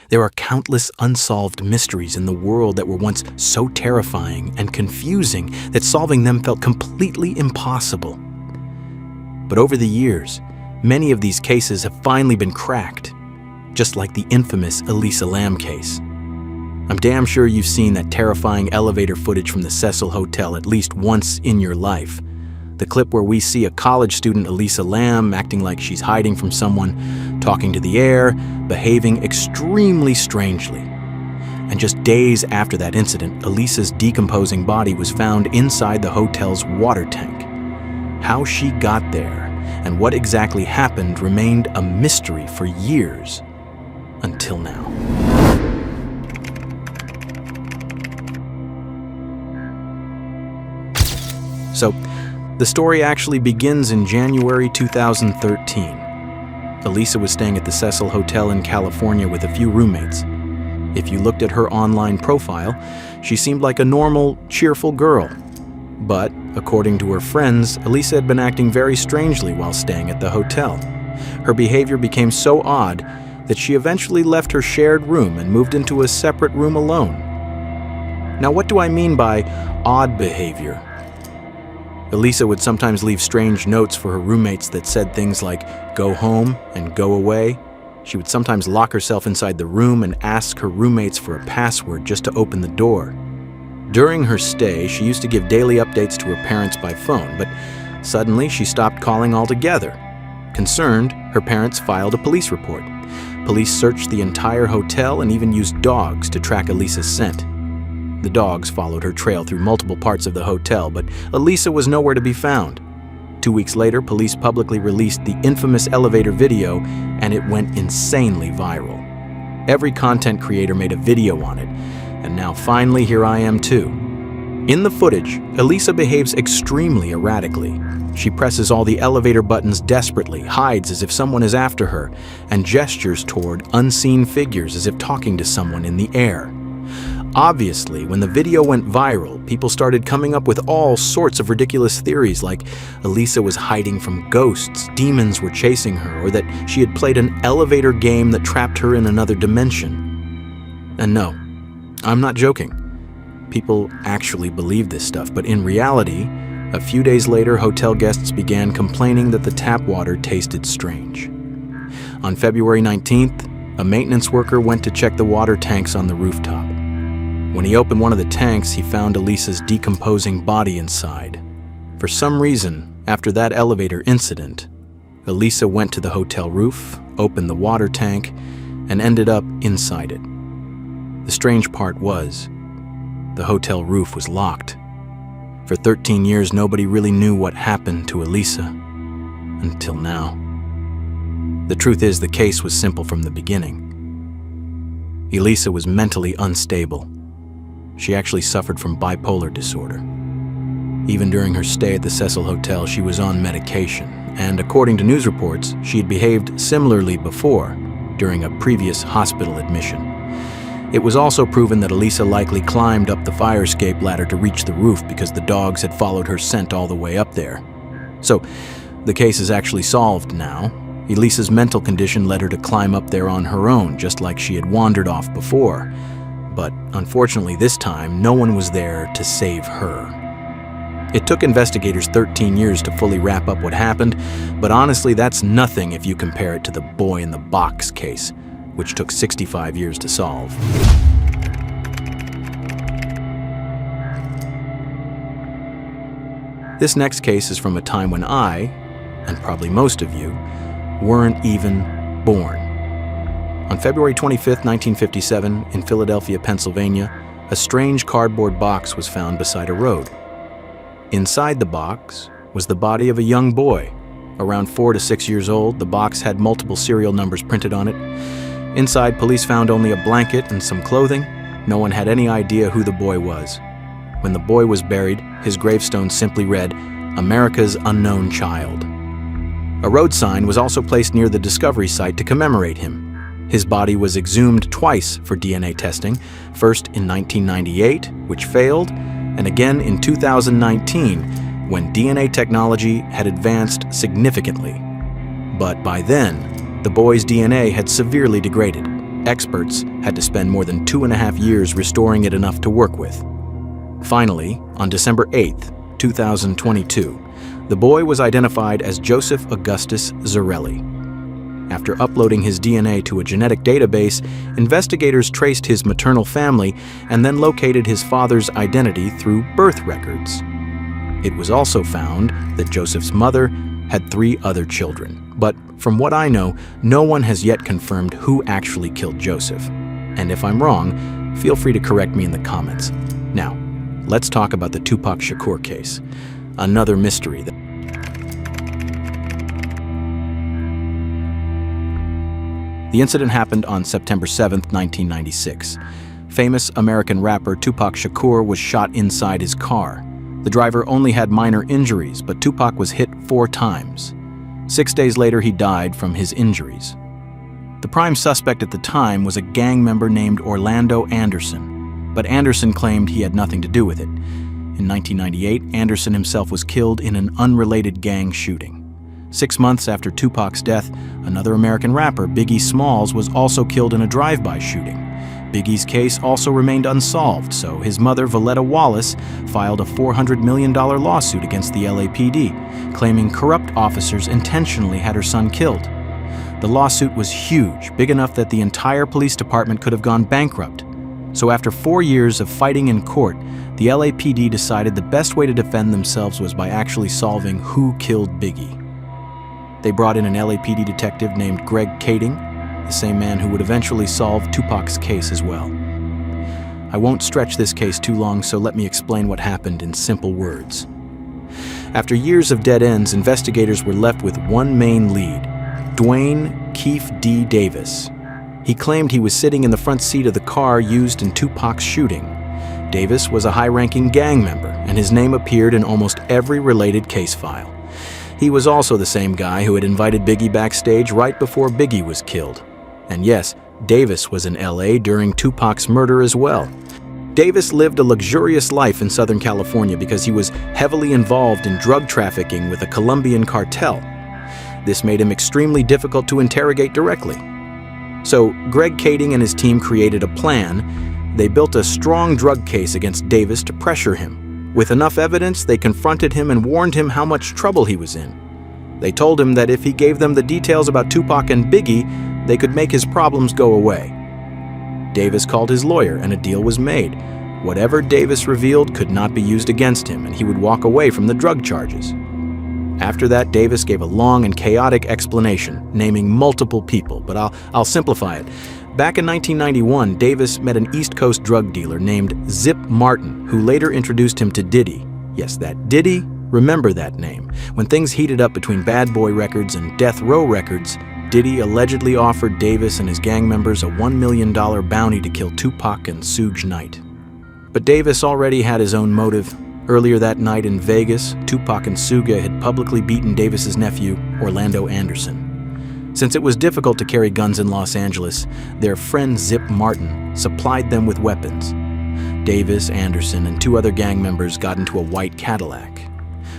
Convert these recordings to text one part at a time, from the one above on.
There are countless unsolved mysteries in the world that were once so terrifying and confusing that solving them felt completely impossible. But over the years, many of these cases have finally been cracked, just like the infamous Eliza Lam case. I'm damn sure you've seen that terrifying elevator footage from the Cecil Hotel at least once in your life. The clip where we see a college student, Eliza Lam, acting like she's hiding from someone, talking to the air, behaving extremely strangely. And just days after that incident, Eliza's decomposing body was found inside the hotel's water tank. How she got there and what exactly happened remained a mystery for years, until now. So, the story actually begins in January 2013. Eliza was staying at the Cecil Hotel in California with a few roommates. If you looked at her online profile, she seemed like a normal, cheerful girl. But, according to her friends, Eliza had been acting very strangely while staying at the hotel. Her behavior became so odd that she eventually left her shared room and moved into a separate room alone. Now, what do I mean by odd behavior? Eliza would sometimes leave strange notes for her roommates that said things like, "Go home" and "Go away." She would sometimes lock herself inside the room and ask her roommates for a password just to open the door. During her stay, she used to give daily updates to her parents by phone, but suddenly she stopped calling altogether. Concerned, her parents filed a police report. Police searched the entire hotel and even used dogs to track Eliza's scent. The dogs followed her trail through multiple parts of the hotel, but Eliza was nowhere to be found. 2 weeks later, police publicly released the infamous elevator video, and it went insanely viral. Every content creator made a video on it, and now finally here I am too. In the footage, Eliza behaves extremely erratically. She presses all the elevator buttons desperately, hides as if someone is after her, and gestures toward unseen figures as if talking to someone in the air. Obviously, when the video went viral, people started coming up with all sorts of ridiculous theories like Eliza was hiding from ghosts, demons were chasing her, or that she had played an elevator game that trapped her in another dimension. And no, I'm not joking. People actually believe this stuff, but in reality, a few days later, hotel guests began complaining that the tap water tasted strange. On February 19th, a maintenance worker went to check the water tanks on the rooftop. When he opened one of the tanks, he found Eliza's decomposing body inside. For some reason, after that elevator incident, Eliza went to the hotel roof, opened the water tank, and ended up inside it. The strange part was, the hotel roof was locked. For 13 years, nobody really knew what happened to Eliza, until now. The truth is, the case was simple from the beginning. Eliza was mentally unstable. She actually suffered from bipolar disorder. Even during her stay at the Cecil Hotel, she was on medication, and according to news reports, she had behaved similarly before, during a previous hospital admission. It was also proven that Eliza likely climbed up the fire escape ladder to reach the roof because the dogs had followed her scent all the way up there. So, the case is actually solved now. Eliza's mental condition led her to climb up there on her own, just like she had wandered off before. But unfortunately this time, no one was there to save her. It took investigators 13 years to fully wrap up what happened, but honestly that's nothing if you compare it to the boy in the box case, which took 65 years to solve. This next case is from a time when I, and probably most of you, weren't even born. On February 25, 1957, in Philadelphia, Pennsylvania, a strange cardboard box was found beside a road. Inside the box was the body of a young boy. Around 4 to 6 years old, the box had multiple serial numbers printed on it. Inside, police found only a blanket and some clothing. No one had any idea who the boy was. When the boy was buried, his gravestone simply read, "America's Unknown Child." A road sign was also placed near the discovery site to commemorate him. His body was exhumed twice for DNA testing, first in 1998, which failed, and again in 2019, when DNA technology had advanced significantly. But by then, the boy's DNA had severely degraded. Experts had to spend more than 2.5 years restoring it enough to work with. Finally, on December 8, 2022, the boy was identified as Joseph Augustus Zarelli. After uploading his DNA to a genetic database, investigators traced his maternal family and then located his father's identity through birth records. It was also found that Joseph's mother had 3 other children, but from what I know, no one has yet confirmed who actually killed Joseph. And if I'm wrong, feel free to correct me in the comments. Now, let's talk about the Tupac Shakur case, another mystery. The incident happened on September 7, 1996. Famous American rapper Tupac Shakur was shot inside his car. The driver only had minor injuries, but Tupac was hit 4 times. 6 days later, he died from his injuries. The prime suspect at the time was a gang member named Orlando Anderson, but Anderson claimed he had nothing to do with it. In 1998, Anderson himself was killed in an unrelated gang shooting. 6 months after Tupac's death, another American rapper, Biggie Smalls, was also killed in a drive-by shooting. Biggie's case also remained unsolved, so his mother, Valletta Wallace, filed a $400 million lawsuit against the LAPD, claiming corrupt officers intentionally had her son killed. The lawsuit was huge, big enough that the entire police department could have gone bankrupt. So after 4 years of fighting in court, the LAPD decided the best way to defend themselves was by actually solving who killed Biggie. They brought in an LAPD detective named Greg Kading, the same man who would eventually solve Tupac's case as well. I won't stretch this case too long, so let me explain what happened in simple words. After years of dead ends, investigators were left with one main lead, Dwayne Keefe D. Davis. He claimed he was sitting in the front seat of the car used in Tupac's shooting. Davis was a high-ranking gang member, and his name appeared in almost every related case file. He was also the same guy who had invited Biggie backstage right before Biggie was killed. And yes, Davis was in LA during Tupac's murder as well. Davis lived a luxurious life in Southern California because he was heavily involved in drug trafficking with a Colombian cartel. This made him extremely difficult to interrogate directly. So Greg Kading and his team created a plan. They built a strong drug case against Davis to pressure him. With enough evidence, they confronted him and warned him how much trouble he was in. They told him that if he gave them the details about Tupac and Biggie, they could make his problems go away. Davis called his lawyer and a deal was made. Whatever Davis revealed could not be used against him, and he would walk away from the drug charges. After that, Davis gave a long and chaotic explanation, naming multiple people, but I'll simplify it. Back in 1991, Davis met an East Coast drug dealer named Zip Martin, who later introduced him to Diddy. Yes, that Diddy, remember that name. When things heated up between Bad Boy Records and Death Row Records, Diddy allegedly offered Davis and his gang members a $1 million bounty to kill Tupac and Suge Knight. But Davis already had his own motive. Earlier that night in Vegas, Tupac and Suge had publicly beaten Davis's nephew, Orlando Anderson. Since it was difficult to carry guns in Los Angeles, their friend Zip Martin supplied them with weapons. Davis, Anderson, and 2 other gang members got into a white Cadillac.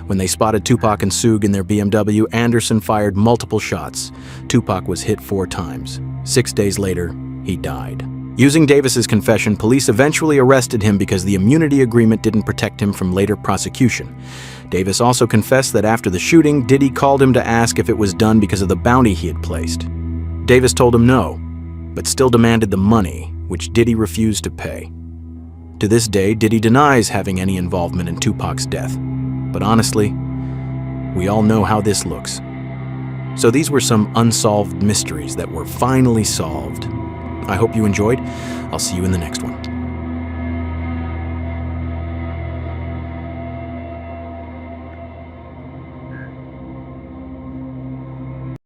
When they spotted Tupac and Suge in their BMW, Anderson fired multiple shots. Tupac was hit 4 times. 6 days later, he died. Using Davis's confession, police eventually arrested him because the immunity agreement didn't protect him from later prosecution. Davis also confessed that after the shooting, Diddy called him to ask if it was done because of the bounty he had placed. Davis told him no, but still demanded the money, which Diddy refused to pay. To this day, Diddy denies having any involvement in Tupac's death. But honestly, we all know how this looks. So these were some unsolved mysteries that were finally solved. I hope you enjoyed. I'll see you in the next one.